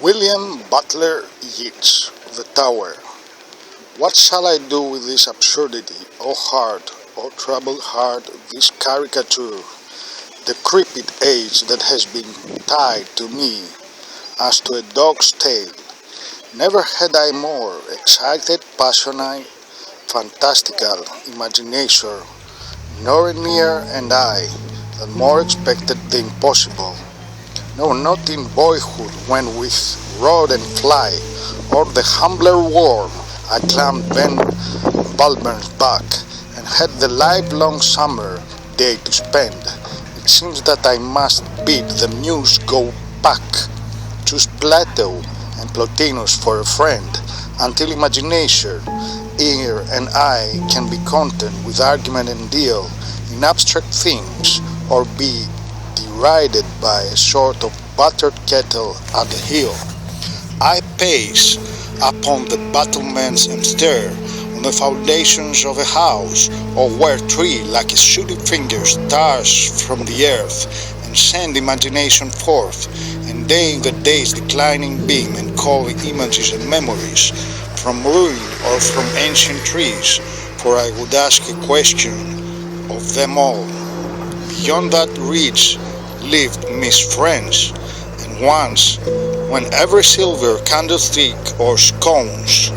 William Butler Yeats, The Tower. What shall I do with this absurdity, O heart, O troubled heart, this caricature, decrepit age that has been tied to me as to a dog's tail? Never had I more excited, passionate, fantastical imagination, nor near and I that more expected the impossible. No, not in boyhood, when with rod and fly, or the humbler worm, I climbed Ben Bulmer's back, and had the livelong summer day to spend. It seems that I must bid the muse go back, choose Plato and Plotinus for a friend, until imagination, ear and eye can be content with argument and deal in abstract things, or be derided by a sort of battered kettle at the hill. I pace upon the battlements and stare on the foundations of a house, or where tree like a shooting finger stars from the earth and send imagination forth, and day the day's declining beam, and call images and memories from ruin or from ancient trees, for I would ask a question of them all. Beyond that ridge lived Miss Friends, and once, when every silver candlestick or scones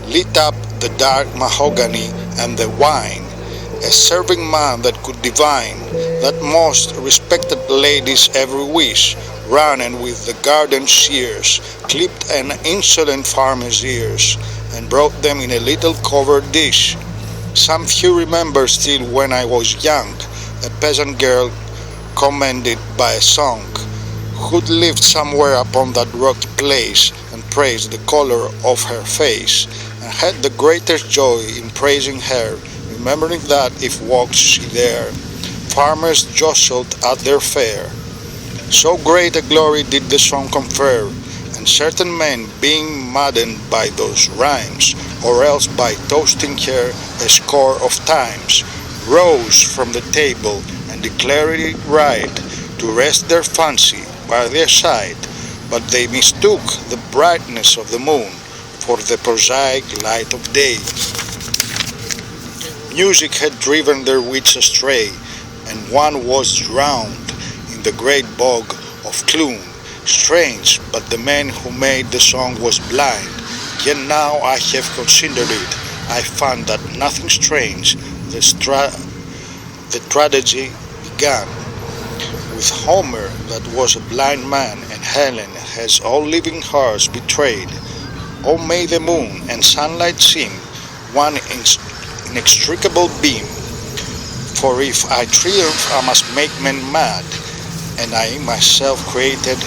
lit up the dark mahogany and the wine, a serving man that could divine that most respected lady's every wish, ran and with the garden shears clipped an insolent farmer's ears, and brought them in a little covered dish. Some few remember still when I was young, a peasant girl commended by a song, who'd lived somewhere upon that rocky place, and praised the color of her face, and had the greatest joy in praising her, remembering that if walked she there, farmers jostled at their fare. So great a glory did the song confer, and certain men, being maddened by those rhymes, or else by toasting her a score of times, rose from the table and declared it right to rest their fancy by their side, but they mistook the brightness of the moon for the prosaic light of day. Music had driven their wits astray, and one was drowned in the great bog of Clun. Strange, but the man who made the song was blind. Yet now I have considered it, I found that nothing strange. The tragedy began with Homer, that was a blind man, and Helen has all living hearts betrayed. Oh, may the moon and sunlight seem one inextricable beam, for if I triumph I must make men mad, and I myself created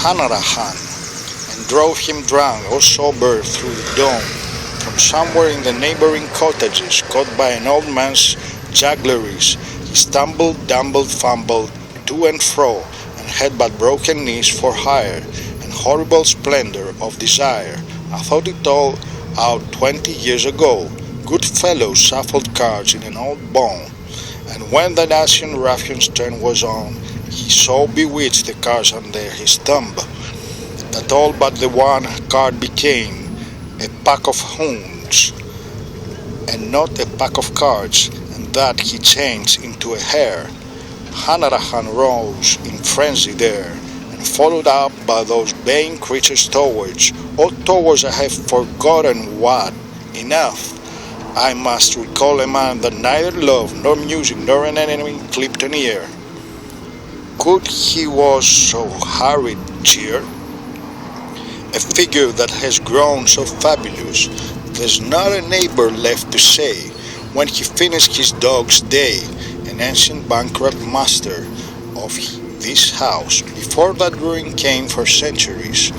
Hanarahan, and drove him drunk or sober through the dawn, from somewhere in the neighboring cottages, caught by an old man's juggleries. He stumbled, dumbled, fumbled to and fro, and had but broken knees for hire, and horrible splendor of desire. I thought it all out 20 years ago. Good fellows shuffled cards in an old bone, and when the Dacian ruffian's turn was on, he so bewitched the cards under his thumb, that all but the one card became a pack of hounds, and not a pack of cards, and that he changed into a hare. Hanarahan rose in frenzy there, and followed up by those baying creatures towards, I have forgotten what. Enough. I must recall a man that neither love, nor music, nor an enemy clipped an ear. Could he was so hurried cheer? A figure that has grown so fabulous, there's not a neighbor left to say, when he finished his dog's day, an ancient bankrupt master of this house, before that ruin came for centuries.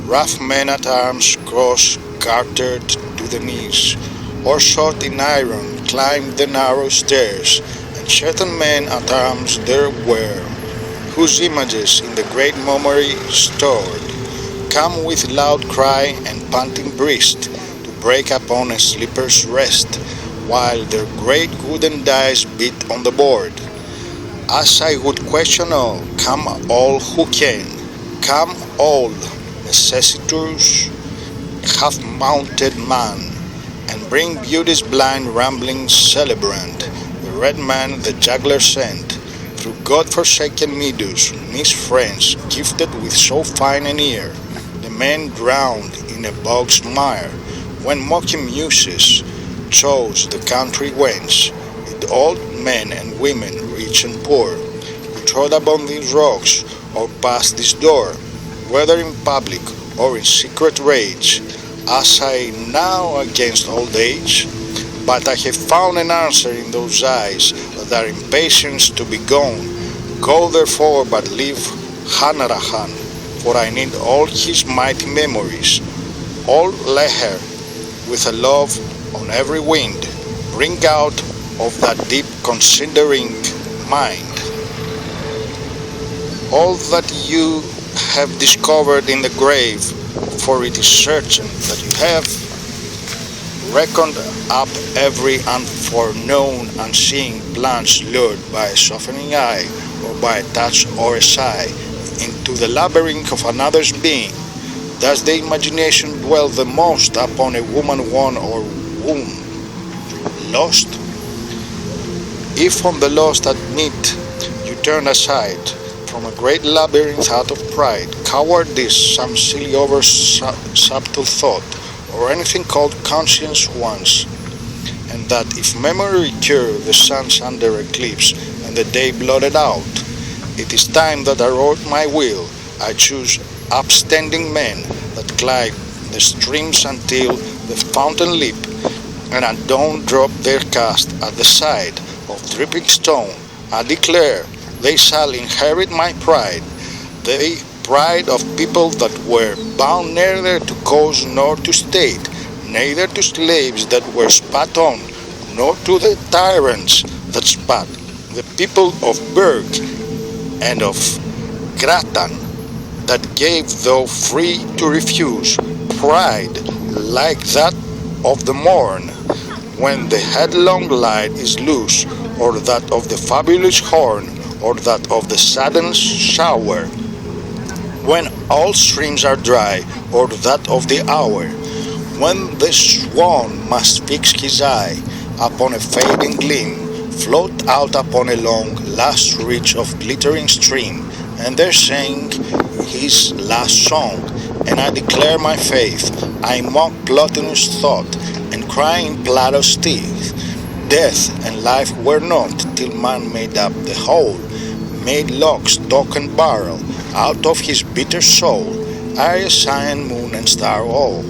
Rough men at arms cross-gartered to the knees, or shot in iron, climbed the narrow stairs, and certain men at arms there were, whose images in the great memory stored, come with loud cry and panting breast, to break upon a sleeper's rest, while their great wooden dice beat on the board. As I would question all, come all who can, come all, a necessitous, half-mounted man, and bring beauty's blind rambling celebrant, the red man the juggler sent, through God-forsaken meadows, mis friends, gifted with so fine an ear, the men drowned in a bog's mire, when mocking muses chose the country whence, the old men and women, rich and poor, who trod upon these rocks, or passed this door, whether in public or in secret rage, as I now against old age, but I have found an answer in those eyes that are impatience to be gone. Go therefore, but leave Hanarahan, for I need all his mighty memories, all leher, with a love on every wind, bring out of that deep considering mind all that you have discovered in the grave, for it is certain that you have reckoned up every unforeknown, unseeing plunge lured by a softening eye, or by a touch or a sigh, into the labyrinth of another's being. Does the imagination dwell the most upon a woman won or womb lost? If on the lost admit you turn aside from a great labyrinth out of pride, cowardice, some silly over subtle thought, or anything called conscience once, and that if memory cure the sun's under eclipse and the day blotted out, it is time that I wrote my will. I choose upstanding men that climb the streams until the fountain leap, and at dawn drop their cast at the side of dripping stone. I declare they shall inherit my pride, the pride of people that were bound neither to cause nor to state, neither to slaves that were spat on, nor to the tyrants that spat, the people of Berg and of Gratan that gave though free to refuse, pride like that of the morn, when the headlong light is loose, or that of the fabulous horn, or that of the sudden shower, when all streams are dry, or that of the hour, when the swan must fix his eye upon a fading gleam, float out upon a long last reach of glittering stream, and there sing his last song, and I declare my faith, I mock Plotinus' thought, and cry in Plato's teeth, death and life were not, till man made up the whole, made lock, stock, and barrel, out of his bitter soul, Aries, Sun, Moon, and Star all.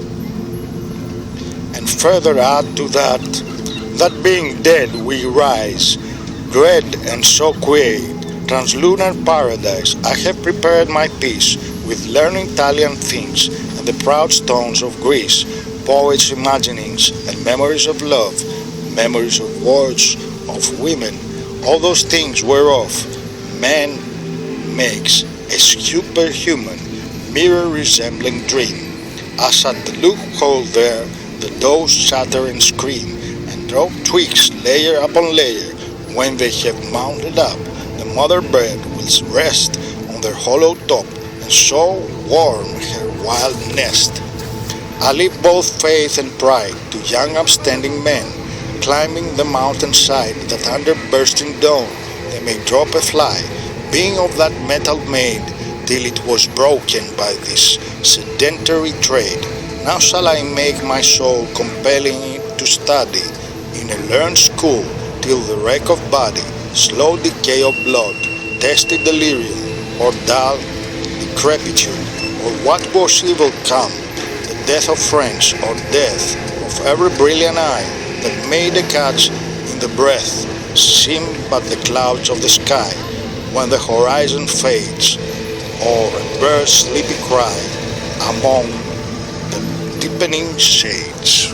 And further add to that being dead we rise, dread and so create, translunar paradise, I have prepared my peace, with learning Italian themes, and the proud stones of Greece, poets' imaginings, and memories of love, memories of words, of women, all those things whereof man makes a superhuman, mirror-resembling dream, as at the loophole there the does shatter and scream, and drop twigs layer upon layer. When they have mounted up, the mother bird will rest on their hollow top, and so warm her wild nest. I leave both faith and pride to young upstanding men, climbing the mountainside, that under bursting dawn they may drop a fly, being of that metal made, till it was broken by this sedentary trade. Now shall I make my soul, compelling it to study in a learned school, till the wreck of body, slow decay of blood, testy delirium, or dull decrepitude, or what worse evil come, the death of friends, or death of every brilliant eye, that made a catch in the breath, seem but the clouds of the sky, when the horizon fades, or a bird's sleepy cry among the deepening shades.